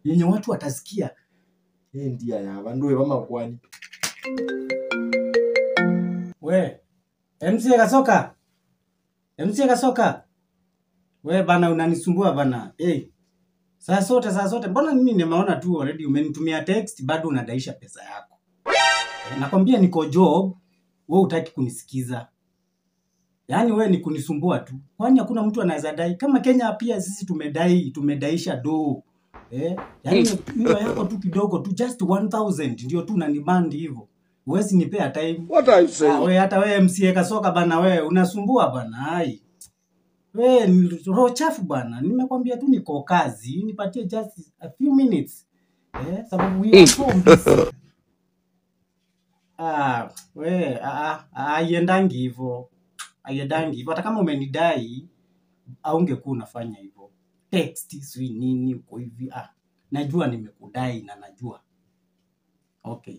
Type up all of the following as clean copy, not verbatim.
yenye watu watasikia. Ndia ya bandu bama kwani. We, MC Kasoka. MC Kasoka. We bana unanisumbua bana. Saa zote. Mbona mimi nimeona tu already umenitumia text bado unadaisha pesa yako. Nakwambia niko job, wewe hutaki kunisikiza. Yaani wewe ni kunisumbua tu. Kwani hakuna mtu anaweza dai? Kama Kenya pia sisi tumedaisha do. Yaani hiyo yako tu kidogo tu just 1000 ndio tu unanimand hivyo. Huwezi nipea time. What are you saying? Wewe hata wewe MC Kasoka bana wewe unasumbua bana. Hai. Wewe ni roho chafu bana. Nimekwambia tu niko kazi, nipatie just a few minutes. Sababu we are so busy. Wewe haiendangi hivyo. Haiendangi hivyo. Hata kama umenidai aungekuwa unafanya hivyo. Text swi nini uko hivi. Najua nimekudai na najua. Okay.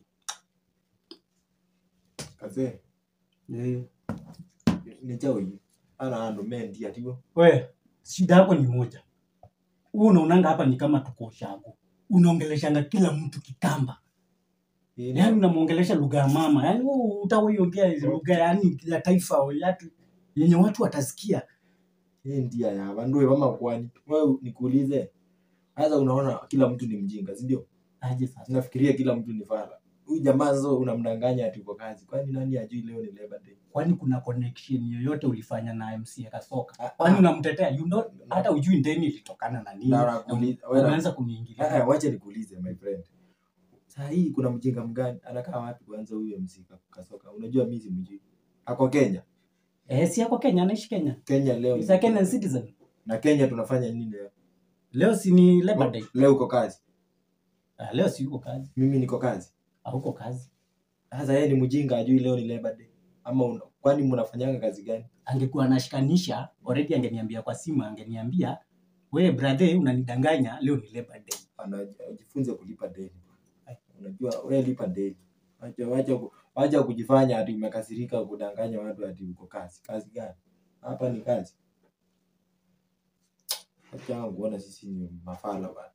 Kaze. Ni chawi. Ana ando mendi atigo. We, shida yako ni moja. Wewe unaonanga hapa ni kama tuko shago. Unaongeleshanga kila mtu Kikamba. Yaani unamuongelesha lugha ya mama. Yaani wewe utawiongea lugha yani ya taifa watu yenye watu watasikia. Ndia ya bandu bama kwani. Wewe nikuulize. Sasa unaona kila mtu ni mjinga, si ndio? Aje sasa. Unafikiria kila mtu ni fala. Huyu jamaa sasa unamdanganya ati uko kazi. Kwani nani ajui leo ni Labor Day? Kwani kuna connection yoyote ulifanya na MC Kasoka? Kwani unamtetea? You know hata ujui ndeni ilitokana na nini? Unaanza kuniingilia. Wacha nikuulize my friend. Sasa hii kuna mjinga mgani anakaa wapi kwanza huyu MC Kasoka? Unajua mimi simjui. Ako Kenya. Si ako Kenya, anaishi Kenya. Kenya leo. Is a Kenyan citizen. Na Kenya tunafanya nini leo? Leo si ni Labor Day. Leo uko kazi. Leo si uko kazi. Mimi niko kazi. Uko kazi. Sasa yeye ni mjinga ajui leo ni Labor Day. Ama kwani mnafanyanga kazi gani? Angekuwa anashikanisha, already angeniambia kwa simu, angeniambia, "Wewe brother unanidanganya, leo ni Labor Day." Anajifunze kulipa deni. Unajua wewe lipa deni. Wacha kujifanya ati umekasirika kudanganya watu ati uko kazi. Kazi gani? Hapa ni kazi. Acha kuona sisi ni mafala bana.